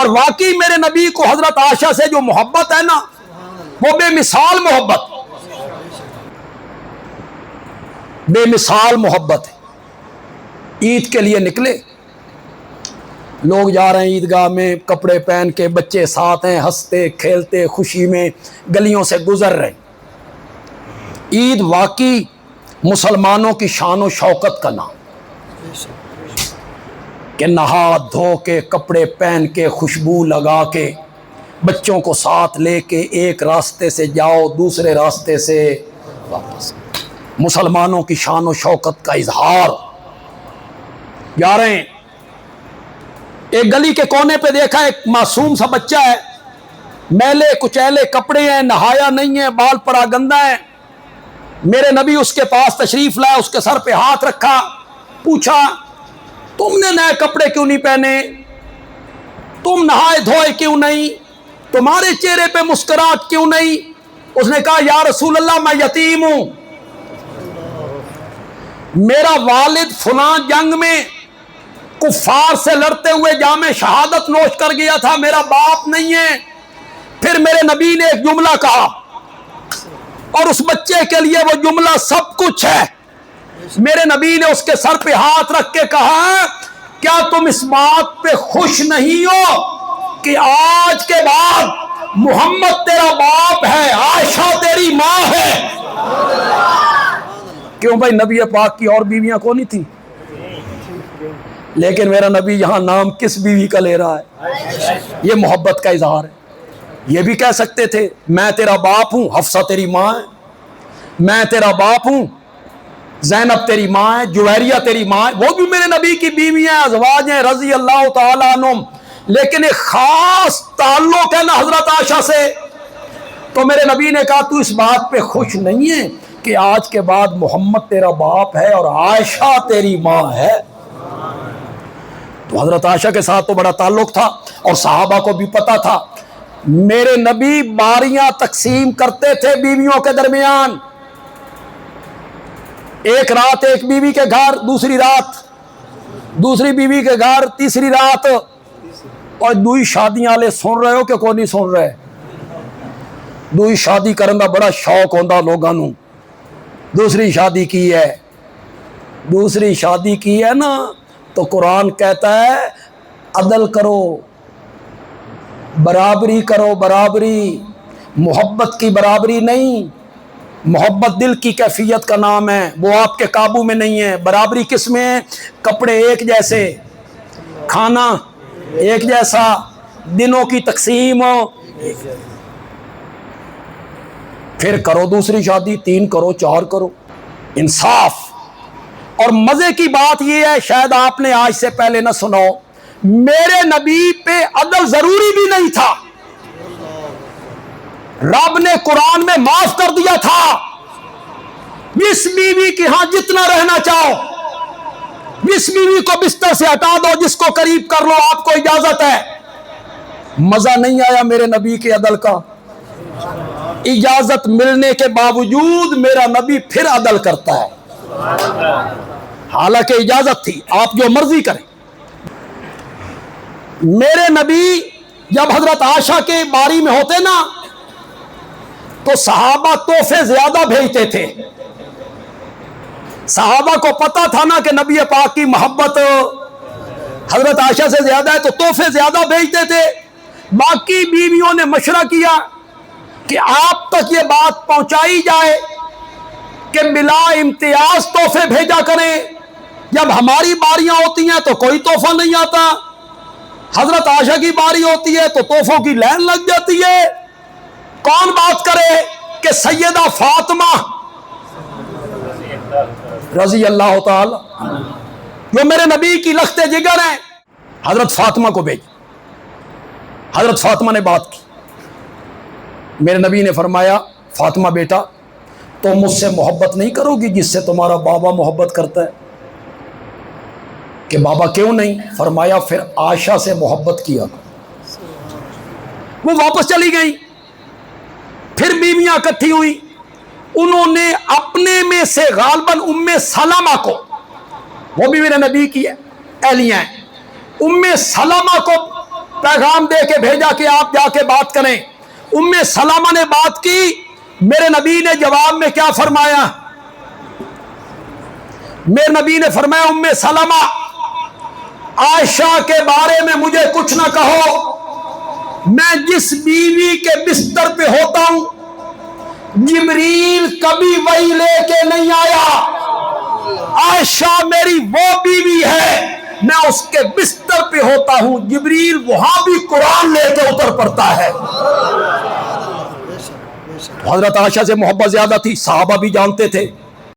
اور واقعی میرے نبی کو حضرت عائشہ سے جو محبت ہے نا وہ بے مثال محبت، بے مثال محبت ہے۔ عید کے لیے نکلے، لوگ جا رہے ہیں عیدگاہ میں، کپڑے پہن کے، بچے ساتھ ہیں، ہنستے کھیلتے خوشی میں گلیوں سے گزر رہے ہیں۔ عید واقعی مسلمانوں کی شان و شوکت کا نام کہ نہا دھو کے، کپڑے پہن کے، خوشبو لگا کے، بچوں کو ساتھ لے کے ایک راستے سے جاؤ دوسرے راستے سے واپس، مسلمانوں کی شان و شوکت کا اظہار۔ جا رہے ہیں، ایک گلی کے کونے پہ دیکھا ایک معصوم سا بچہ ہے، میلے کچیلے کپڑے ہیں، نہایا نہیں ہے، بال پڑا گندا ہے۔ میرے نبی اس کے پاس تشریف لائے، اس کے سر پہ ہاتھ رکھا، پوچھا تم نے نئے کپڑے کیوں نہیں پہنے، تم نہائے دھوئے کیوں نہیں، تمہارے چہرے پہ مسکراہٹ کیوں نہیں؟ اس نے کہا یا رسول اللہ میں یتیم ہوں، میرا والد فلاں جنگ میں کفار سے لڑتے ہوئے جام شہادت نوش کر گیا تھا، میرا باپ نہیں ہے۔ پھر میرے نبی نے ایک جملہ کہا اور اس بچے کے لیے وہ جملہ سب کچھ ہے۔ میرے نبی نے اس کے سر پہ ہاتھ رکھ کے کہا کیا تم اس بات پہ خوش نہیں ہو کہ آج کے بعد محمد تیرا باپ ہے، عائشہ تیری ماں ہے؟ کیوں بھائی، نبی پاک کی اور بیویاں کون نہیں تھی؟ لیکن میرا نبی یہاں نام کس بیوی کا لے رہا ہے؟ یہ محبت کا اظہار ہے۔ یہ بھی کہہ سکتے تھے میں تیرا باپ ہوں، حفصہ تیری ماں ہے، میں تیرا باپ ہوں، زینب تیری ماں ہے، جویریہ تیری ماں ہے، وہ بھی میرے نبی کی بیویاں ازواج ہیں رضی اللہ تعالیٰ عنہم، لیکن ایک خاص تعلق ہے نا حضرت عائشہ سے۔ تو میرے نبی نے کہا تو اس بات پہ خوش نہیں ہے کہ آج کے بعد محمد تیرا باپ ہے اور عائشہ تیری ماں ہے؟ تو حضرت عائشہ کے ساتھ تو بڑا تعلق تھا اور صحابہ کو بھی پتا تھا۔ میرے نبی باریاں تقسیم کرتے تھے بیویوں کے درمیان، ایک رات ایک بیوی کے گھر، دوسری رات دوسری بیوی کے گھر، تیسری رات۔ اور دوئی شادیاں والے سن رہے ہو کہ کوئی نہیں سن رہے؟ دوئی شادی کرنے کا بڑا شوق ہوتا لوگوں نوں، دوسری شادی کی ہے، دوسری شادی کی ہے نا تو قرآن کہتا ہے عدل کرو، برابری کرو، برابری، محبت کی برابری نہیں، محبت دل کی کیفیت کا نام ہے، وہ آپ کے قابو میں نہیں ہے۔ برابری کس میں ہے؟ کپڑے ایک جیسے، کھانا ایک جیسا، دنوں کی تقسیم ہو، پھر کرو دوسری شادی، 3 کرو، 4 کرو، انصاف۔ اور مزے کی بات یہ ہے، شاید آپ نے آج سے پہلے نہ سنو، میرے نبی پہ عدل ضروری بھی نہیں تھا، رب نے قرآن میں معاف کر دیا تھا، جس بیوی کے ہاں جتنا رہنا چاہو، جس بیوی کو بستر سے ہٹا دو، جس کو قریب کر لو، آپ کو اجازت ہے۔ مزہ نہیں آیا میرے نبی کے عدل کا؟ اجازت ملنے کے باوجود میرا نبی پھر عدل کرتا ہے، حالانکہ اجازت تھی آپ جو مرضی کریں۔ میرے نبی جب حضرت عائشہ کے باری میں ہوتے نا تو صحابہ تحفے زیادہ بھیجتے تھے، صحابہ کو پتا تھا نا کہ نبی پاک کی محبت حضرت عائشہ سے زیادہ ہے تو تحفے زیادہ بھیجتے تھے۔ باقی بیویوں نے مشورہ کیا کہ آپ تک یہ بات پہنچائی جائے کہ بلا امتیاز تحفے بھیجا کریں، جب ہماری باریاں ہوتی ہیں تو کوئی تحفہ نہیں آتا، حضرت عائشہ کی باری ہوتی ہے تو تحفوں کی لائن لگ جاتی ہے۔ کون بات کرے کہ سیدہ فاطمہ رضی اللہ تعالی جو میرے نبی کی لخت جگر ہیں، حضرت فاطمہ کو بھیج، حضرت فاطمہ نے بات کی، میرے نبی نے فرمایا فاطمہ بیٹا تم مجھ سے محبت نہیں کرو گی جس سے تمہارا بابا محبت کرتا ہے؟ کہ بابا کیوں نہیں؟ فرمایا پھر عائشہ سے محبت کیا۔ وہ واپس چلی گئی، پھر بیویاں اکٹھی ہوئی، انہوں نے اپنے میں سے غالباً ام سلمہ کو، وہ بھی میرے نبی کی اہلیہ ہیں، ام سلمہ کو پیغام دے کے بھیجا کہ آپ جا کے بات کریں. ام سلمہ نے بات کی. میرے نبی نے جواب میں کیا فرمایا؟ میرے نبی نے فرمایا ام سلمہ عائشہ کے بارے میں مجھے کچھ نہ کہو. میں جس بیوی کے بستر پہ ہوتا ہوں جبریل کبھی وحی لے کے نہیں آیا. عائشہ میری وہ بیوی ہے میں اس کے بستر پہ ہوتا ہوں جبریل وہاں بھی قرآن لے کے اتر پڑتا ہے. حضرت عائشہ سے محبت زیادہ تھی، صحابہ بھی جانتے تھے.